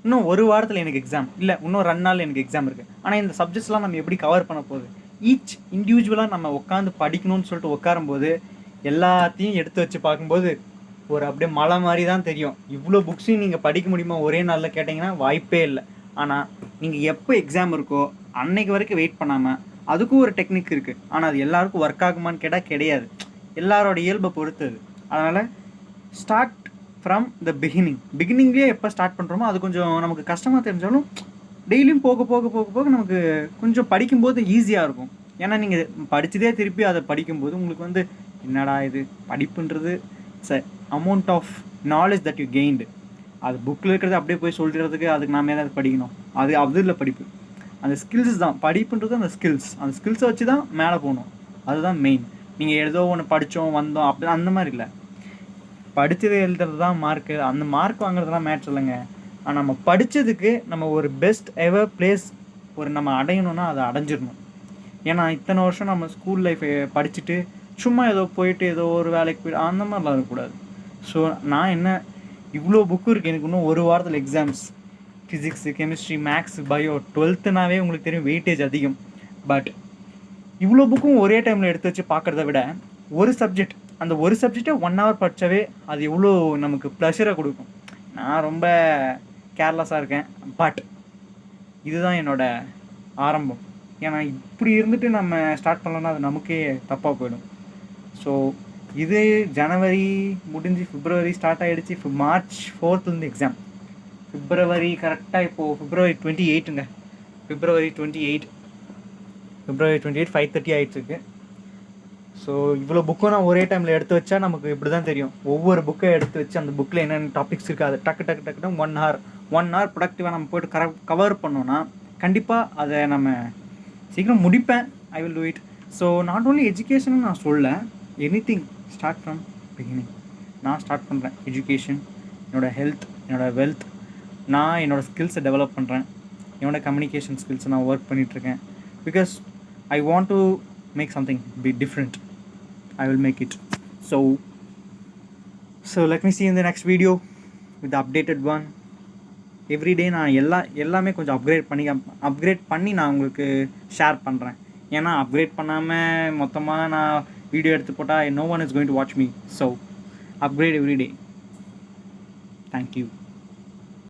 இன்னும் ஒரு வாரத்தில் எனக்கு எக்ஸாம் இல்லை, இன்னும் 2 நாள் எனக்கு எக்ஸாம் இருக்குது. ஆனால் இந்த சப்ஜெக்ட்ஸ்லாம் நம்ம எப்படி கவர் பண்ண போகுது? ஈச் இண்டிவிஜுவலாக நம்ம உட்காந்து படிக்கணும்னு சொல்லிட்டு உட்காரும்போது எல்லாத்தையும் எடுத்து வச்சு பார்க்கும்போது ஒரு அப்படியே மலை மாதிரி தான் தெரியும். இவ்வளோ புக்ஸையும் நீங்கள் படிக்க முடியுமா ஒரே நாளில் கேட்டிங்கன்னா வாய்ப்பே இல்லை. ஆனால் நீங்கள் எப்போ எக்ஸாம் இருக்கோ அன்னைக்கு வரைக்கும் வெயிட் பண்ணாமல், அதுக்கும் ஒரு டெக்னிக் இருக்குது. ஆனால் அது எல்லாருக்கும் ஒர்க் ஆகுமான்னு கேட்டால் கிடையாது. எல்லாரோட இயல்பை பொறுத்தது. அதனால் ஸ்டார்ட் ஃப்ரம் த பிகினிங்லேயே எப்போ ஸ்டார்ட் பண்ணுறோமோ அது கொஞ்சம் நமக்கு கஷ்டமாக தெரிஞ்சாலும் டெய்லியும் போக போக போக போக நமக்கு கொஞ்சம் படிக்கும்போது ஈஸியாக இருக்கும். ஏன்னா நீங்கள் படித்ததே திருப்பி அதை படிக்கும்போது உங்களுக்கு வந்து என்னடா இது படிப்புன்றது amount of knowledge that you gained. அது புக்கில் இருக்கிறது அப்படியே போய் சொல்கிறதுக்கு அதுக்கு நாம ஏதாவது படிக்கணும், அது இல்லை படிப்பு. அந்த ஸ்கில்ஸ் தான் படிப்புன்றது. அந்த ஸ்கில்ஸை வச்சு தான் மேலே போகணும். அதுதான் மெயின். நீங்கள் ஏதோ ஒன்று படித்தோம் வந்தோம் அப்படி அந்த மாதிரி இல்லை. படித்தது எழுதுறது தான் மார்க்கு. அந்த மார்க் வாங்குறதுலாம் மேட்ரு இல்லைங்க. ஆனால் நம்ம படித்ததுக்கு நம்ம ஒரு பெஸ்ட் எவர் பிளேஸ் ஒரு நம்ம அடையணும்னா அதை அடைஞ்சிடணும். ஏன்னா இத்தனை வருஷம் நம்ம ஸ்கூல் லைஃப் படிச்சுட்டு சும்மா ஏதோ போயிட்டு ஏதோ ஒரு வேலைக்கு போய்ட்டு அந்த மாதிரிலாம் இருக்கக்கூடாது. ஸோ நான் என்ன, இவ்வளோ புக்கு இருக்குது எனக்கு, இன்னும் ஒரு வாரத்தில் exams. Physics, chemistry, maths, bio, 12னாவே உங்களுக்கு தெரியும் வெயிட்டேஜ் அதிகம். பட் இவ்வளோ புக்கும் ஒரே டைமில் எடுத்து வச்சு பார்க்குறத விட ஒரு சப்ஜெக்ட், அந்த ஒரு சப்ஜெக்டை 1 hour படித்தாவே அது எவ்வளோ நமக்கு ப்ளஷரை கொடுக்கும். நான் ரொம்ப கேர்லெஸ்ஸாக இருக்கேன். பட் இதுதான் என்னோடய ஆரம்பம். ஏன்னா இப்படி இருந்துட்டு நம்ம ஸ்டார்ட் பண்ணலன்னா அது நமக்கே தப்பாக போயிடும். ஸோ இது ஜனவரி முடிஞ்சு பிப்ரவரி ஸ்டார்ட் ஆகிடுச்சு. மார்ச் 4th எக்ஸாம். பிப்ரவரி கரெக்டாக இப்போது பிப்ரவரி 28ங்க. பிப்ரவரி 28 5:30 ஆகிட்டுருக்கு. ஸோ இவ்வளோ புக்கும் நான் ஒரே டைமில் எடுத்து வச்சா நமக்கு இப்படி தான் தெரியும். ஒவ்வொரு புக்கை எடுத்து வச்சு அந்த புக்கில் என்னென்ன டாபிக்ஸ் இருக்குது அதை டக்குன்னு 1 hour ப்ரொடக்டிவாக நம்ம போய்ட்டு கவர் பண்ணோன்னா கண்டிப்பாக அதை நம்ம சீக்கிரம் முடிப்பேன். I will do it. So not only education நான் சொல்ல, எனிதிங் ஸ்டார்ட் ஃப்ரம் பிகினிங். நான் ஸ்டார்ட் பண்ணுறேன் எஜுகேஷன், என்னோடய ஹெல்த், என்னோடய வெல்த். நான் என்னோடய ஸ்கில்ஸை டெவலப் பண்ணுறேன். என்னோடய கம்யூனிகேஷன் ஸ்கில்ஸை நான் ஒர்க் பண்ணிகிட்ருக்கேன். Because I want to make something be different. I will make it. So let me see in the next video with the updated one. Every day நான் எல்லாமே கொஞ்சம் அப்கிரேட் பண்ணி நான் உங்களுக்கு ஷேர் பண்ணுறேன். ஏன்னா அப்கிரேட் பண்ணாமல் மொத்தமாக நான் வீடியோ எடுத்து போட்டால் no one is going to watch me. So upgrade every day. Thank you.